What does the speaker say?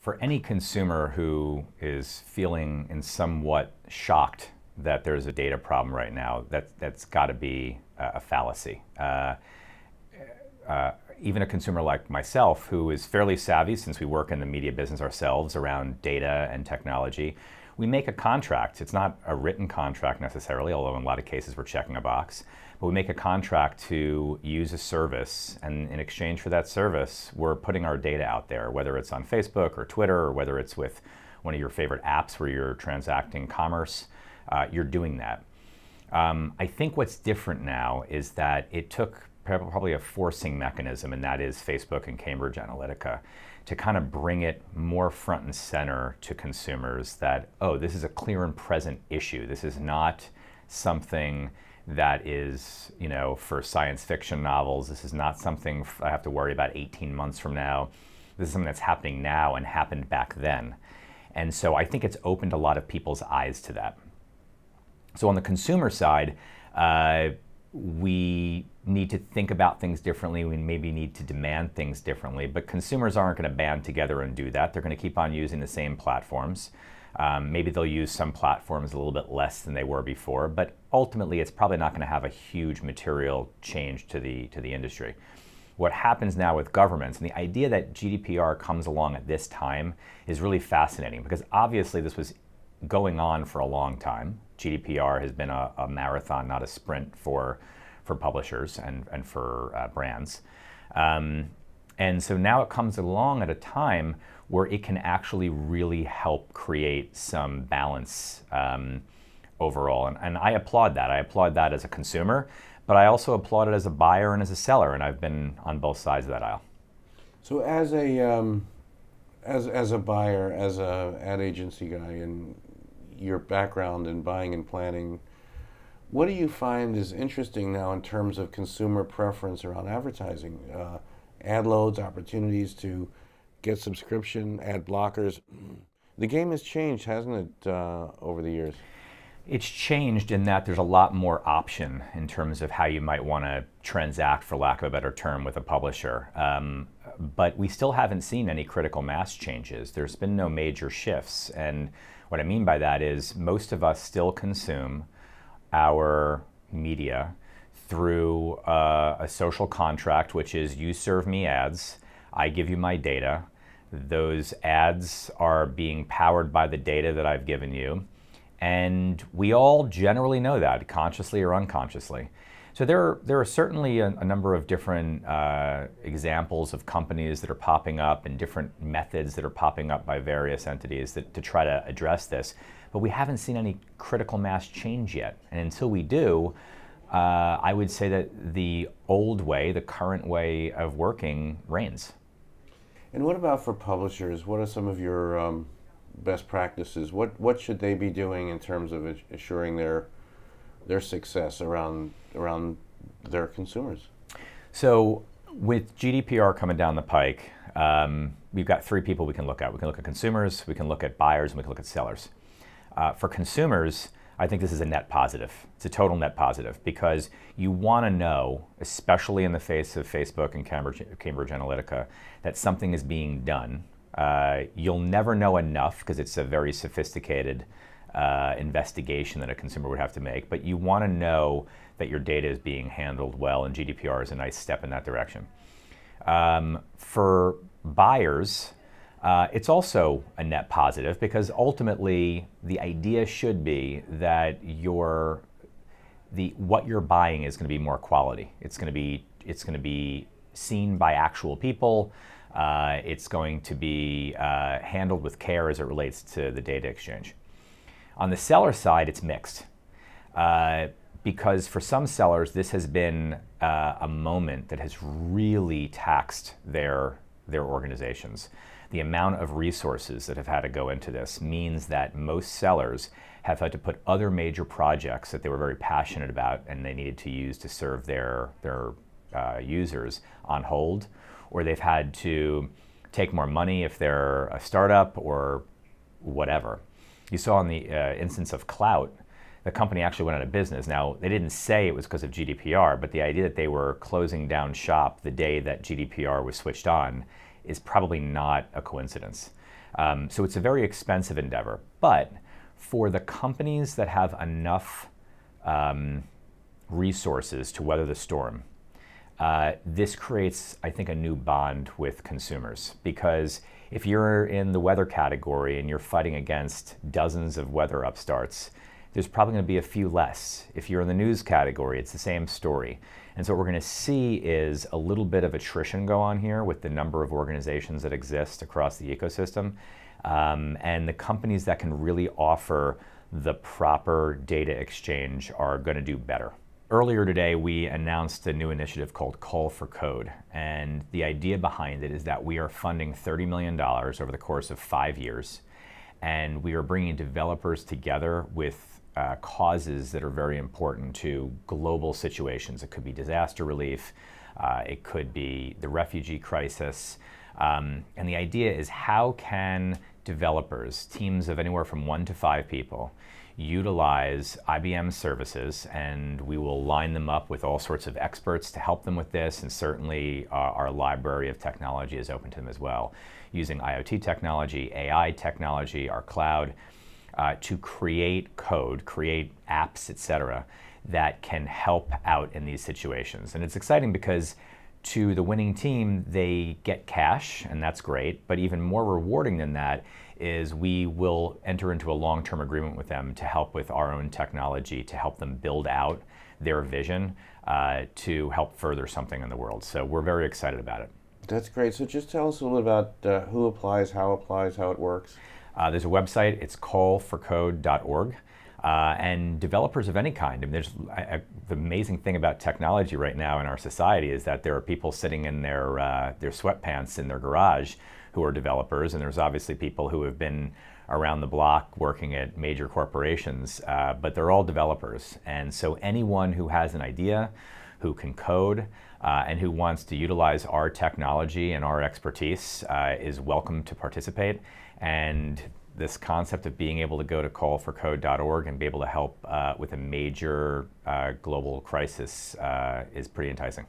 for any consumer who is feeling in somewhat shocked that there's a data problem right now, that's got to be a fallacy. Even a consumer like myself, who is fairly savvy since we work in the media business ourselves around data and technology, we make a contract. It's not a written contract necessarily, although in a lot of cases we're checking a box. But we make a contract to use a service, and in exchange for that service, we're putting our data out there, whether it's on Facebook or Twitter, or whether it's with one of your favorite apps where you're transacting commerce, you're doing that. I think what's different now is that it took probably a forcing mechanism, and that is Facebook and Cambridge Analytica, to kind of bring it more front and center to consumers that, oh, this is a clear and present issue. This is not something that is, you know, for science fiction novels. This is not something I have to worry about 18 months from now. This is something that's happening now and happened back then. And so I think it's opened a lot of people's eyes to that. So on the consumer side, we need to think about things differently. We maybe need to demand things differently, but consumers aren't going to band together and do that. They're going to keep on using the same platforms. Maybe they'll use some platforms a little bit less than they were before, but ultimately it's probably not going to have a huge material change to the industry. What happens now with governments, and the idea that GDPR comes along at this time is really fascinating, because obviously this was going on for a long time. GDPR has been a marathon, not a sprint for publishers and for brands. And so now it comes along at a time where it can actually really help create some balance overall. And I applaud that. I applaud that as a consumer, but I also applaud it as a buyer and as a seller, and I've been on both sides of that aisle. So as a buyer, as a ad agency guy, and your background in buying and planning, what do you find is interesting now in terms of consumer preference around advertising? Ad loads, opportunities to get subscription, ad blockers. The game has changed, hasn't it, over the years? It's changed in that there's a lot more option in terms of how you might want to transact, for lack of a better term, with a publisher. But we still haven't seen any critical mass changes. There's been no major shifts. And what I mean by that is most of us still consume our media through a social contract, which is you serve me ads, I give you my data. Those ads are being powered by the data that I've given you. And we all generally know that, consciously or unconsciously. So there are certainly a number of different examples of companies that are popping up and different methods that are popping up by various entities to try to address this. But we haven't seen any critical mass change yet. And until we do, I would say that the old way, the current way of working, reigns. And what about for publishers? What are some of your best practices? What should they be doing in terms of assuring their success around their consumers? So with GDPR coming down the pike, we've got three people we can look at. We can look at consumers, we can look at buyers, and we can look at sellers. For consumers, I think this is a net positive. It's a total net positive, because you want to know, especially in the face of Facebook and Cambridge Analytica, that something is being done. You'll never know enough, because it's a very sophisticated investigation that a consumer would have to make, but you want to know that your data is being handled well, and GDPR is a nice step in that direction. For buyers, it's also a net positive, because ultimately the idea should be that what you're buying is going to be more quality. It's going to be seen by actual people. It's going to be handled with care as it relates to the data exchange. On the seller side, it's mixed, because for some sellers, this has been a moment that has really taxed their organizations. The amount of resources that have had to go into this means that most sellers have had to put other major projects that they were very passionate about and they needed to use to serve their users on hold, or they've had to take more money if they're a startup or whatever. You saw in the instance of Clout, the company actually went out of business. Now, they didn't say it was because of GDPR, but the idea that they were closing down shop the day that GDPR was switched on is probably not a coincidence. So it's a very expensive endeavor. But for the companies that have enough resources to weather the storm, this creates, I think, a new bond with consumers. Because if you're in the weather category and you're fighting against dozens of weather upstarts, there's probably going to be a few less. If you're in the news category, it's the same story. And so what we're going to see is a little bit of attrition go on here with the number of organizations that exist across the ecosystem. And the companies that can really offer the proper data exchange are going to do better. Earlier today, we announced a new initiative called Call for Code. And the idea behind it is that we are funding $30 million over the course of 5 years. And we are bringing developers together with causes that are very important to global situations. It could be disaster relief. It could be the refugee crisis. And the idea is, how can developers, teams of anywhere from 1 to 5 people, utilize IBM services, and we will line them up with all sorts of experts to help them with this, and certainly our library of technology is open to them as well, using IoT technology, AI technology, our cloud, to create code, create apps, etc., that can help out in these situations. And it's exciting because to the winning team, they get cash, and that's great, but even more rewarding than that is we will enter into a long-term agreement with them to help with our own technology, to help them build out their vision, to help further something in the world. So we're very excited about it. That's great. So just tell us a little about who applies, how it works. There's a website, it's callforcode.org. And developers of any kind. I mean, the amazing thing about technology right now in our society is that there are people sitting in their sweatpants in their garage who are developers, and there's obviously people who have been around the block working at major corporations, but they're all developers. And so anyone who has an idea, who can code, and who wants to utilize our technology and our expertise is welcome to participate. And this concept of being able to go to callforcode.org and be able to help with a major global crisis is pretty enticing.